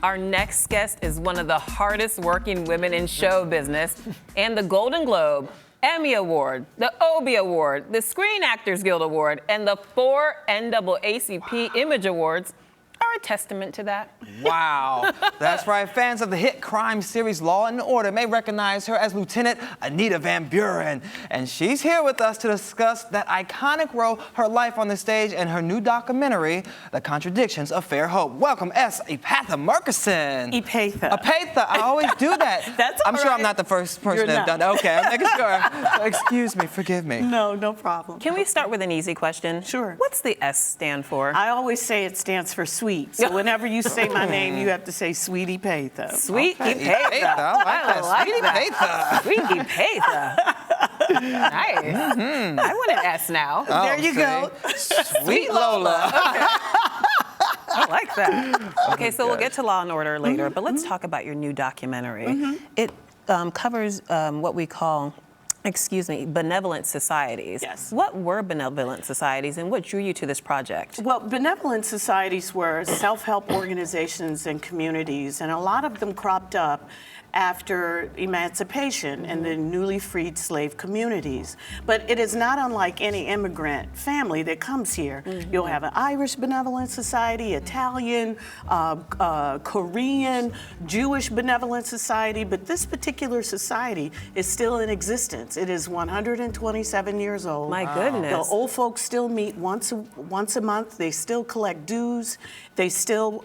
Our next guest is one of the hardest working women in show business, and the Golden Globe, Emmy Award, the Obie Award, the Screen Actors Guild Award, and the 4 NAACP Image Awards are a testament to that. Wow. That's right. Fans of the hit crime series Law and Order may recognize her as Lieutenant Anita Van Buren. And she's here with us to discuss that iconic role, her life on the stage, and her new documentary, The Contradictions of Fair Hope. Welcome, Epatha Merkeson. Epatha. I always do that. That's I'm all sure right. I'm not the first person to have You're done that. Okay, I'm making sure. So excuse me, forgive me. No problem. Can we start with an easy question? Sure. What's the S stand for? I always say it stands for sweet. So whenever you say my name, you have to say Sweet Epatha. Sweet Okay, Epatha. I like that. Sweet Epatha. Sweet Epatha. Nice. Mm-hmm. I want an S now. Oh, There you go. Sweet Lola. I like that. Okay, so we'll get to Law and Order later, but let's talk about your new documentary. It covers what we call, benevolent societies. Yes. What were benevolent societies and what drew you to this project? Well, benevolent societies were self-help organizations and communities, and a lot of them cropped up after emancipation in the newly freed slave communities. But it is not unlike any immigrant family that comes here. You'll have an Irish benevolent society, Italian, Korean, Jewish benevolent society, but this particular society is still in existence. It is 127 years old. My goodness. The old folks still meet once a month. They still collect dues. They still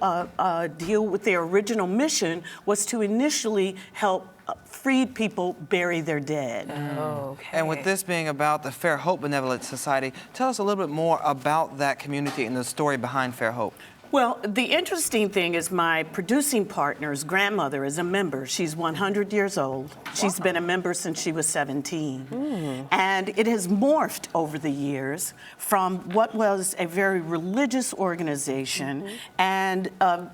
deal with their original mission was to initially help freed people bury their dead. Okay. And with this being about the Fair Hope Benevolent Society, tell us a little bit more about that community and the story behind Fair Hope. Well, the interesting thing is my producing partner's grandmother is a member. She's 100 years old. She's been a member since she was 17. And it has morphed over the years from what was a very religious organization and a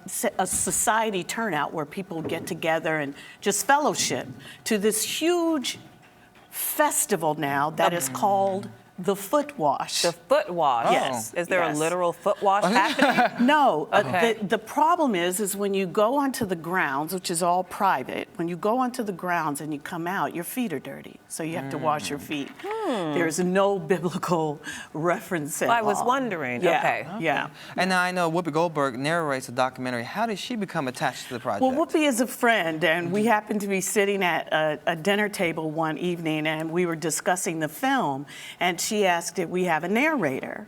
society turnout where people get together and just fellowship to this huge festival now that is called the Foot Wash. The foot wash. Yes. Is there Yes. a literal foot wash happening? No. Okay. The problem is when you go onto the grounds, which is all private, when you go onto the grounds and you come out, your feet are dirty. So you have to wash your feet. There's no biblical reference at all. I was wondering. Yeah. Okay. Yeah. And now I know Whoopi Goldberg narrates the documentary. How did she become attached to the project? Well, Whoopi is a friend, and we happened to be sitting at a dinner table one evening, and we were discussing the film, and she asked if we have a narrator,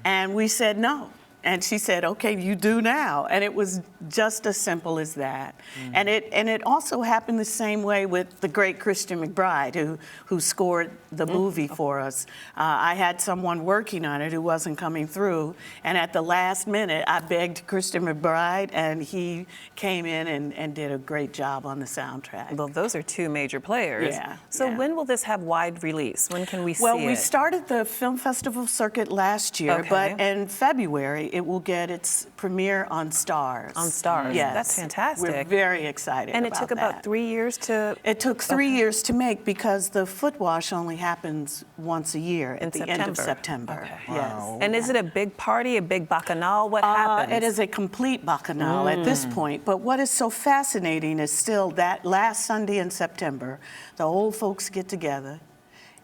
and we said no. And she said, okay, you do now. And it was just as simple as that. And it also happened the same way with the great Christian McBride, who scored the movie for us. I had someone working on it who wasn't coming through. And at the last minute, I begged Christian McBride, and he came in and did a great job on the soundtrack. Well, those are two major players. Yeah, So yeah. when will this have wide release? When can we see Well, it? we started the film festival circuit last year, Okay. but in February, it will get its premiere on Stars. On Stars. Yes. That's fantastic. We're very excited And it took about that. 3 years to... It took 3 years to make because the foot wash only happens once a year at the end of September. Okay. Yes. And is it a big party, a big bacchanal? What happens? It is a complete bacchanal at this point. But what is so fascinating is still that last Sunday in September, the old folks get together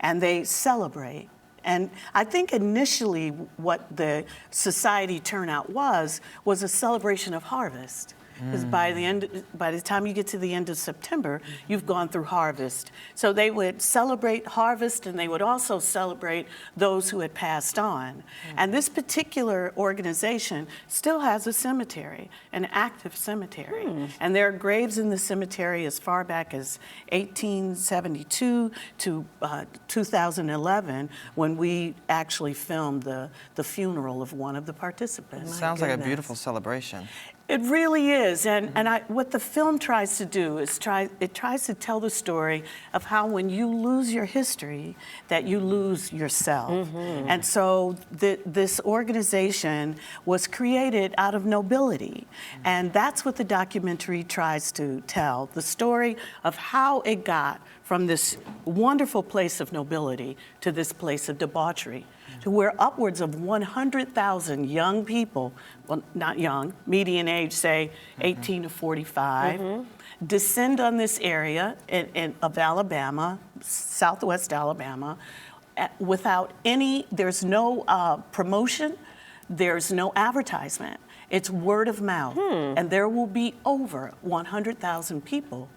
and they celebrate. And I think initially what the society turnout was a celebration of harvest. Because by the time you get to the end of September, you've gone through harvest. So they would celebrate harvest, and they would also celebrate those who had passed on. And this particular organization still has a cemetery, an active cemetery. And there are graves in the cemetery as far back as 1872 to 2011, when we actually filmed the funeral of one of the participants. Sounds like a beautiful celebration. It really is, and what the film tries to do is it tries to tell the story of how when you lose your history, that you lose yourself. And so this organization was created out of nobility, and that's what the documentary tries to tell, the story of how it got from this wonderful place of nobility to this place of debauchery, to where upwards of 100,000 young people, well, not young, median age, say 18 to 45, descend on this area of Alabama, southwest Alabama, without there's no promotion, there's no advertisement. It's word of mouth. And there will be over 100,000 people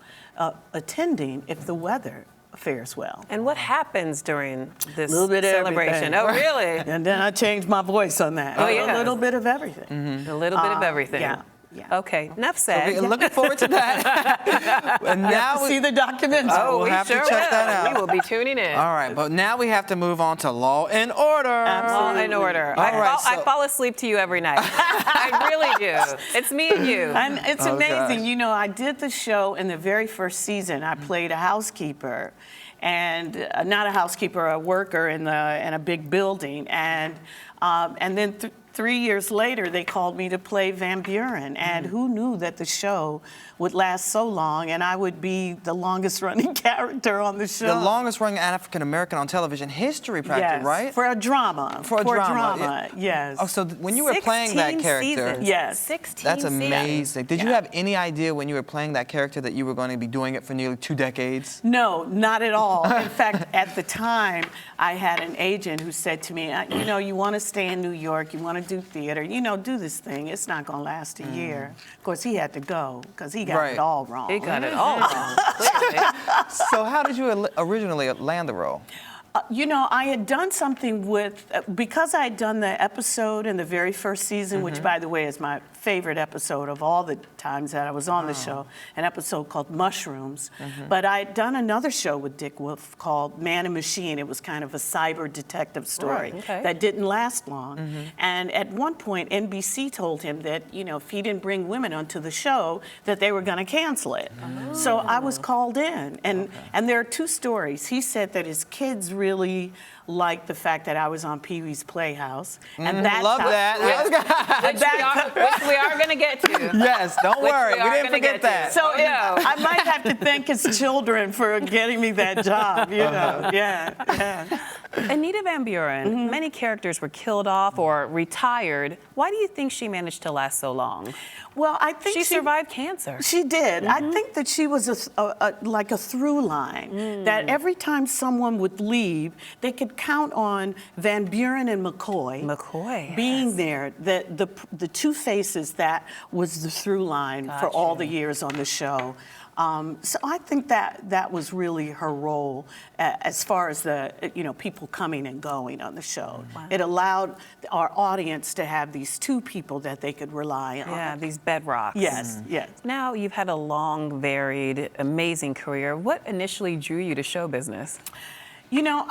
attending if the weather fares well. And what happens during this Little bit of celebration? everything. Oh, really? And then I changed my voice on that. Oh, yeah. A little bit of everything. A little bit of everything. Yeah. Okay, enough said. Okay, looking forward to that. And now See the documentary. Oh, we'll we have to sure check will. that out. We will be tuning in. All right, but now we have to move on to Law and Order. Absolutely. Law and Order. All right, I fall asleep to you every night. I really do. It's me and you. And it's amazing. gosh. You know, I did the show in the very first season. I played a housekeeper, and not a housekeeper, a worker in a big building. And then 3 years later, they called me to play Van Buren. And who knew that the show would last so long and I would be the longest running character on the show. The longest running African American on television history, practically, Yes, right? for a drama. For a drama, yes. Oh, so when you were playing that 16 character, seasons. Yes. 16 that's seasons. amazing. Did you have any idea when you were playing that character that you were going to be doing it for nearly 2 decades? No, not at all. In fact, at the time, I had an agent who said to me, you know, you want to stay in New York, you want to do theater, you know, do this thing. It's not going to last a year. Of course, he had to go because he got Right. it all wrong. He got it all wrong, clearly. So how did you originally land the role? You know, I had done something with, because I had done the episode in the very first season, which, by the way, is my favorite episode of all the times that I was on the show, an episode called Mushrooms. But I had done another show with Dick Wolf called Man and Machine. It was kind of a cyber detective story that didn't last long. And at one point, NBC told him that, you know, if he didn't bring women onto the show, that they were going to cancel it. So I was called in. And there are 2 stories. He said that his kids really liked the fact that I was on Pee-wee's Playhouse. And that's Love how- that. Which we are going to get to. Yes, don't Which worry. we We are didn't gonna forget get that. to. So no. I might have to thank his children for getting me that job, you know. Yeah. Anita Van Buren, many characters were killed off or retired. Why do you think she managed to last so long? Well, I think She survived cancer. She did. I think that she was like a through line, that every time someone would leave, they could count on Van Buren and McCoy being there. The 2 faces that was the through line for all the years on the show. So I think that was really her role as far as the people coming and going on the show. Wow. It allowed our audience to have these 2 people that they could rely on. Yeah, these bedrocks. Yes, yes. Now you've had a long, varied, amazing career. What initially drew you to show business? You know,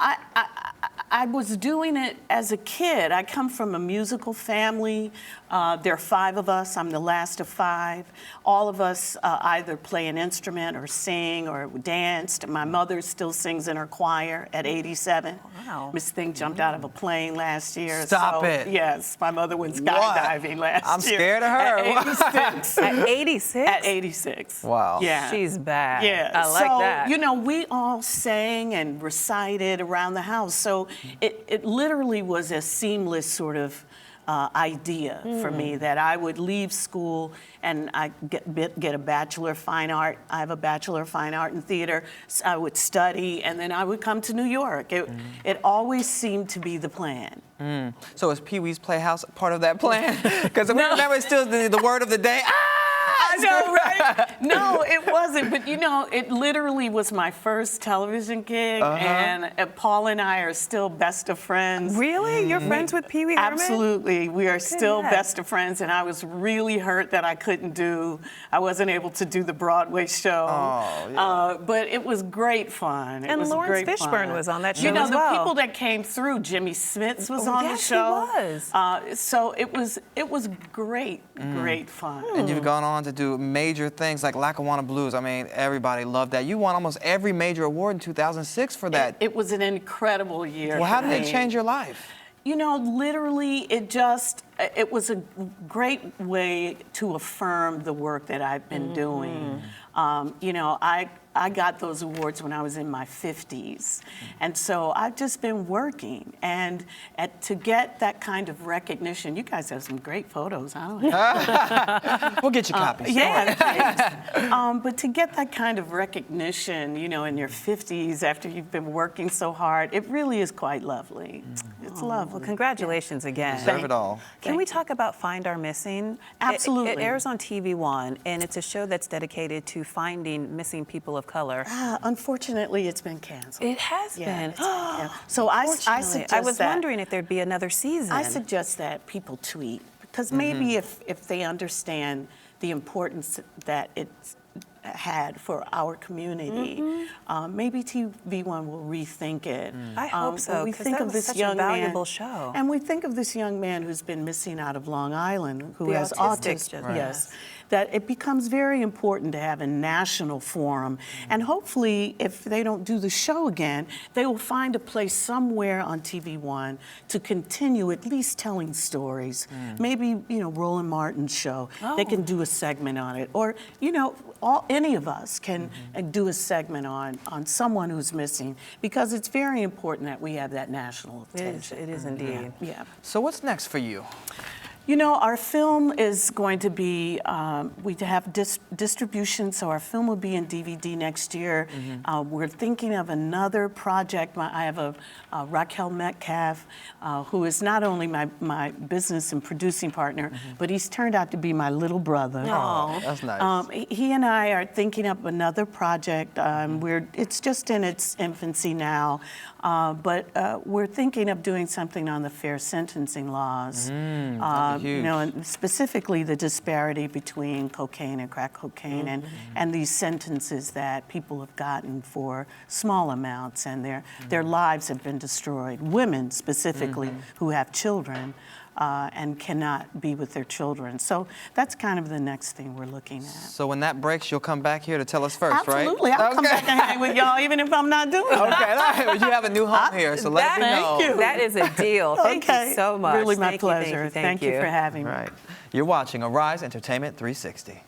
I was doing it as a kid. I come from a musical family. There are 5 of us. I'm the last of 5. All of us either play an instrument or sing or danced. My mother still sings in her choir at 87. Wow. Miss Thing jumped out of a plane last year. Stop it. Yes, my mother went skydiving last year. I'm scared of her. At 86. At 86? At 86. Wow. Yeah. She's bad. Yeah, I like so, that. you know, we all sang and recited around the house. So it literally was a seamless sort of idea for me that I would leave school and I get a Bachelor of Fine Art. I have a Bachelor of Fine Art in theater. So I would study and then I would come to New York. It always seemed to be the plan. So is Pee-wee's Playhouse part of that plan? Because we remember it's still the word of the day. I know, right? No, it wasn't. But, you know, it literally was my first television gig, and Paul and I are still best of friends. Really? You're friends with Pee Wee Herman? Absolutely. We are still Goodness. best of friends, and I was really hurt that I wasn't able to do the Broadway show. Oh, yeah. But it was great fun. It And was Lawrence great Fishburne fun. was on that show You know, as the well. people that came through, Jimmy Smits was on yes, the show. he was. So it was great, great fun. And you've gone on to do major things like Lackawanna Blues. I mean, everybody loved that. You won almost every major award in 2006 for that. It was an incredible year. Well, how for did it me. change your life? You know, literally, it was a great way to affirm the work that I've been doing. You know, I I got those awards when I was in my 50s. And so I've just been working. And to get that kind of recognition, you guys have some great photos. I don't know. We'll get you copies. Yeah, thanks. But to get that kind of recognition, you know, in your 50s after you've been working so hard, it really is quite lovely. It's lovely. Well, congratulations again. Deserve it all. Can we talk about Find Our Missing? Absolutely. It airs on TV One, and it's a show that's dedicated to finding missing people of color. Unfortunately, it's been canceled. It has been. It's been canceled. So I suggest I was that, wondering if there'd be another season. I suggest that people tweet, because maybe if they understand the importance that it's had for our community, maybe TV One will rethink it. I hope so, we because think that of was this such young a valuable man, show. and we think of this young man who's been missing out of Long Island, who The has autistic autism. children. Yes, that it becomes very important to have a national forum, and hopefully, if they don't do the show again, they will find a place somewhere on TV One to continue at least telling stories. Maybe, you know, Roland Martin's show, they can do a segment on it, or, you know, any of us can do a segment on someone who's missing, because it's very important that we have that national attention. It is indeed. Yeah. So what's next for you? You know, our film is going to be, we have distribution, so our film will be in DVD next year. We're thinking of another project. I have a Raquel Metcalf, who is not only my business and producing partner, but he's turned out to be my little brother. Oh, that's nice. He and I are thinking of another project. It's just in its infancy now, but we're thinking of doing something on the fair sentencing laws. You know, and specifically the disparity between cocaine and crack cocaine, and these sentences that people have gotten for small amounts, and their lives have been destroyed. Women specifically who have children and cannot be with their children. So that's kind of the next thing we're looking at. So when that breaks, you'll come back here to tell us first, right? Absolutely. I'll come back and hang with y'all even if I'm not doing it. Okay, all right. Well, you have a new home here, so let me know. Thank you. That is a deal. Thank you so much. Really my Thank you, pleasure. thank you. Thank you for having me. Right. You're watching Arise Entertainment 360.